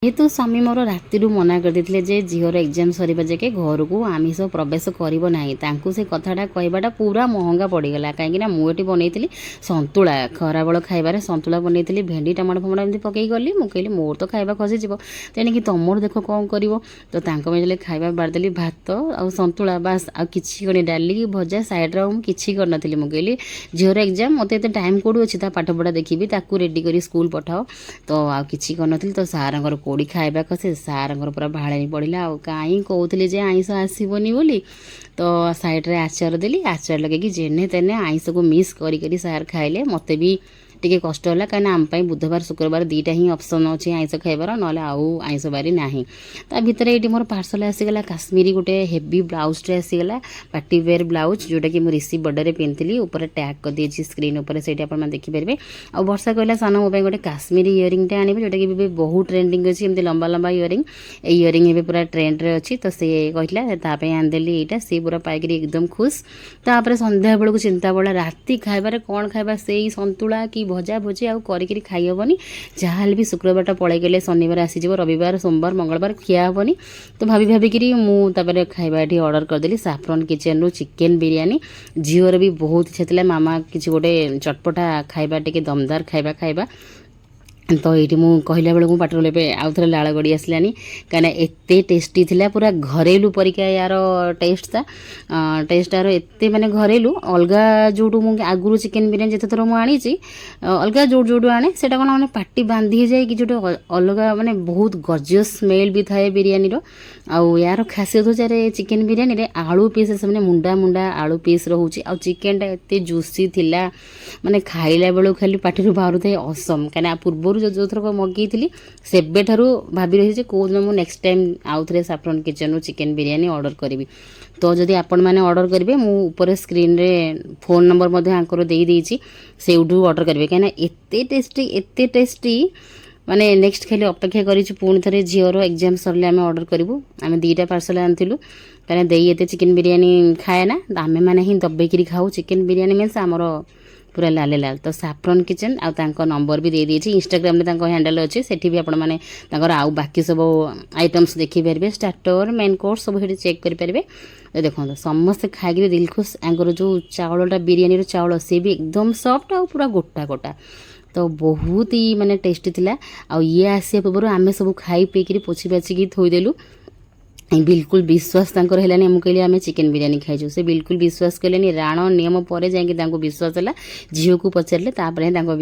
जेहेतु स्वामी मोर राति मना करते जे झीर एग्जाम सरीबा जाके घर को आमिष प्रवेश करिवो नाही तांकु से कथाटा कहबाटा पूरा महंगा पड़गला कहीं मुझे बनई संतुला खराबेल खाइबार संतुला बनई भेंडी टमाटो फमाटो एमती पकई गली मुझे कहली मोर तो खाइबा खसीज तेणिक तुमर देख कौन कर तो मेरे खाइबा बारदेली भात आ संतुला बास आ किसी कर डाली भजा सैड्रे किसी करनी मुझे कहली झीर एग्जाम मत टाइम कौटू अच्छी पाठपढ़ा देखी रेडी कर स्कूल पठाओ तो आ कि करनी तो सार कोड़ी खाइबा कसे सार पूरा भाड़े पड़ा कहीं कहते जे आईस आसबनी बोली तो साइड्रे आचार देली आचार लगे जेने तेने आईस को मिस करी सार खाइले मत भी टे कष्ट है कहीं आम बुधवार शुक्रवार दुईटा ही ऑप्शन अच्छी आईस खाइबार ना आईस बारी ना ता भितर ये मोर पार्सल आसीगला काश्मीरी गोटे हेवी ब्लाउजटे आसीगला पार्टी वेयर ब्लाउज जोटा कि मुझे रिसीव बर्थडे पिंधि ऊपर टैग कर देछि स्क्रीन ऊपर से देखिपारे आ वर्षा कहला सान मो गोटे काश्मीरी इयरिंगटे आने जोटा कि बहुत ट्रेंडिंग अच्छी एमती लंबा लंबा इयरिंग इयरिंग ए पूरा ट्रेंड्रे अच्छी तो सी कहला आनदेली यहाँ सी पूरा पाइक एकदम खुश तापर संध्या बेलू चिंता पड़ा राति खाइबार कौन खाइबा से संतुला कि भजा भोजी आउ करी खाई हेनी जहाँ भी शुक्रवार पलि गले शनिवार आसीज रविवार सोमवार मंगलवार खिया हेनी तो भाभी भाविकी मुझे खाइबा ये ऑर्डर करदेली साफ्रन किचन रू चिकेन बिरियानी झीवर भी बहुत इच्छा था मामा किसी गोटे चटपटा खाइबा टे दमदार खाइबा खाइबा तो ये कहला बेलू पाटर आउ थे लाल गड़ी आसलानी कहीं एत टेस्टी थिला पूरा घरेलू परिका यार टेस्ट था टेस्ट यार एत माने घरेलू अलग जो आगुरी चिकेन बिरियानी जिते थर मुझे अलग जो आने से कौन मैंने पार्टी बांधी जाए कि जो अलग माने बहुत गर्जियस स्मेल भी थाए बिरियानी आउ यार खासियत हो यार चिकेन बिरियानी रे आलू पीस से मुंडा मुंडा आलू पीस रोचे आ चिकेनटा एत जूसी थिला माने खाइला बेलू खाली पार्टी बाहर थाए असम कहीं पूर्व जो थरक मगई सेबे ठारू भाभी रही कौन मुझे नेक्स्ट टाइम आउ थे साफ्रन किचन चिकेन बिरियानी ऑर्डर करी तो जदि आपण मैंने ऑर्डर करेंगे मुझे स्क्रीन रे फोन नंबर आंकर देदेछि से ऑर्डर करेंगे कहीं एत टेस्टी माने नेक्स्ट खाली अपेक्षा करूँ पुणी थे झीर एग्जाम सरले आम ऑर्डर करूँ आम दुईटा पार्सल आनिलु कहीं दे ये चिकेन बिरियानी खाए ना आम मैंने ही दबेक खाऊ चिकेन बिरियानी मीन्स आमर पूरा लाल लाल तो साफ्रन किचन आ नंबर भी दे देछि इंस्टाग्राम रे हैंडल अच्छे सेठी भी आपण माने आउ बाकी सब आइटम्स देखिपारे स्टार्टर मेन कोर्स सब ये चेक करेंगे तो देखो समस्त खाई दिल खुश आंकर जो चावलटा बिरियानी चावल सी भी एकदम सॉफ्ट आ पूरा गोटा गोटा तो बहुत ही माने टेस्टी थिला आ ये आसिया पूर्व आम सब खाई पीकरी पोछि पाचिकी थोईदेलु बिल्कुल विश्वास है मुझे कहली आम चिकेन बिरियानी खाइछु से बिल्कुल विश्वास कले राण नियम पर जाकि विश्वास है झील को पचारे विश्वास